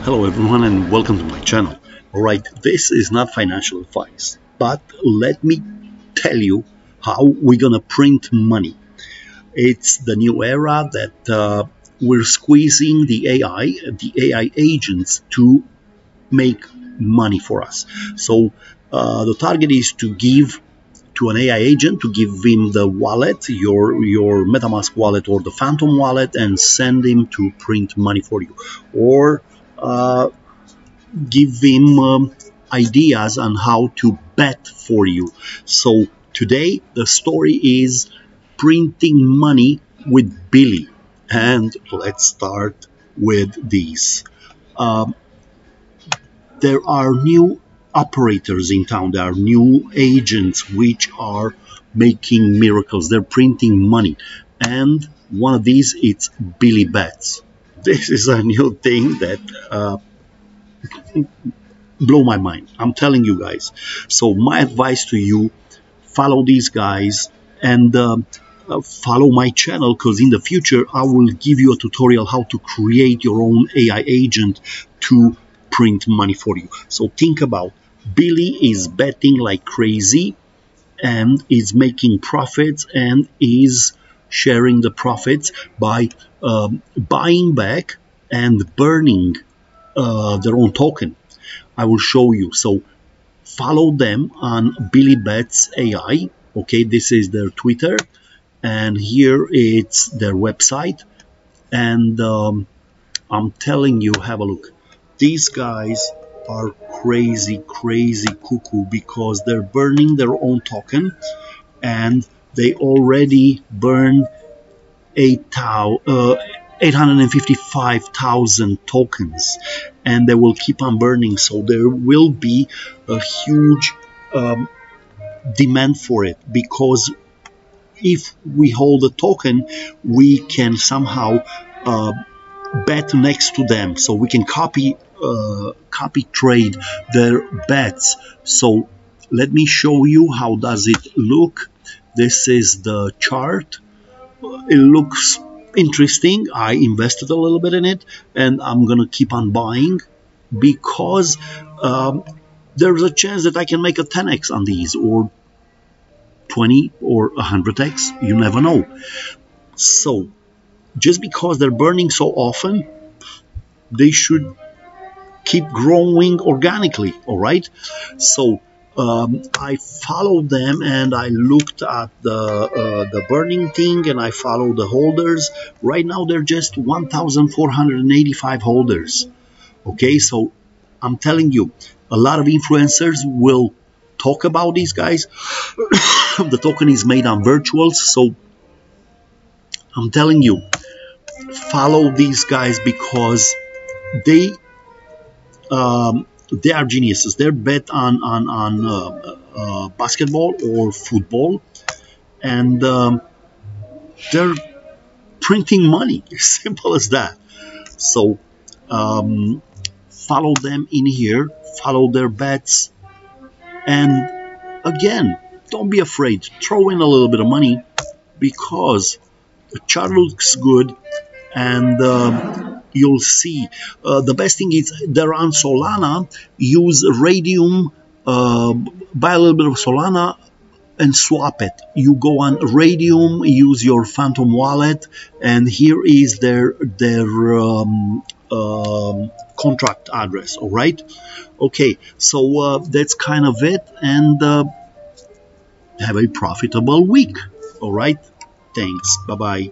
Hello everyone and welcome to my channel. Alright, this is not financial advice, but let me tell you how we're gonna print money. It's the new era that we're squeezing the AI agents to make money for us. So the target is to give to an AI agent, to give him the wallet, your MetaMask wallet or the Phantom wallet, and send him to print money for you, or give him ideas on how to bet for you. So today the story is printing money with Billy, and let's start with these. Um, there are new operators in town. There are new agents which are making miracles. They're printing money, and one of these it's Billy Bets. This is a new thing that blow my mind. I'm telling you guys. So my advice to you: follow these guys and follow my channel, because in the future I will give you a tutorial how to create your own AI agent to print money for you. So think about, Billy is betting like crazy and is making profits and is sharing the profits by buying back and burning their own token. I will show you. So follow them on Billy Bets AI. Okay, this is their Twitter, and here it's their website. And I'm telling you, have a look. These guys are crazy, crazy cuckoo, because they're burning their own token, and they already burned 855,000 tokens, and they will keep on burning. So there will be a huge um, demand for it, because if we hold a token, we can somehow uh, bet next to them, so we can copy trade their bets. So let me show you how does it look. This is the chart. It looks interesting. I invested a little bit in it, and I'm gonna keep on buying, because um, there's a chance that I can make a 10x on these, or 20 or 100x. You never know. So just because they're burning so often, they should keep growing organically. All right. So I followed them and I looked at the burning thing, and I followed the holders. Right now they're just 1,485 holders. Okay, so I'm telling you, a lot of influencers will talk about these guys. The token is made on virtuals, so I'm telling you, follow these guys, because they they are geniuses. They're bet on basketball or football, and they're printing money. Simple as that. So um, follow them in here, follow their bets, and again, don't be afraid. Throw in a little bit of money, because the chart looks good, and you'll see. The best thing is they're on Solana. Use Radium, buy a little bit of Solana and swap it. You go on Radium, use your Phantom wallet, and here is their contract address. All right. Okay, so that's kind of it, and have a profitable week. All right. Thanks. Bye bye.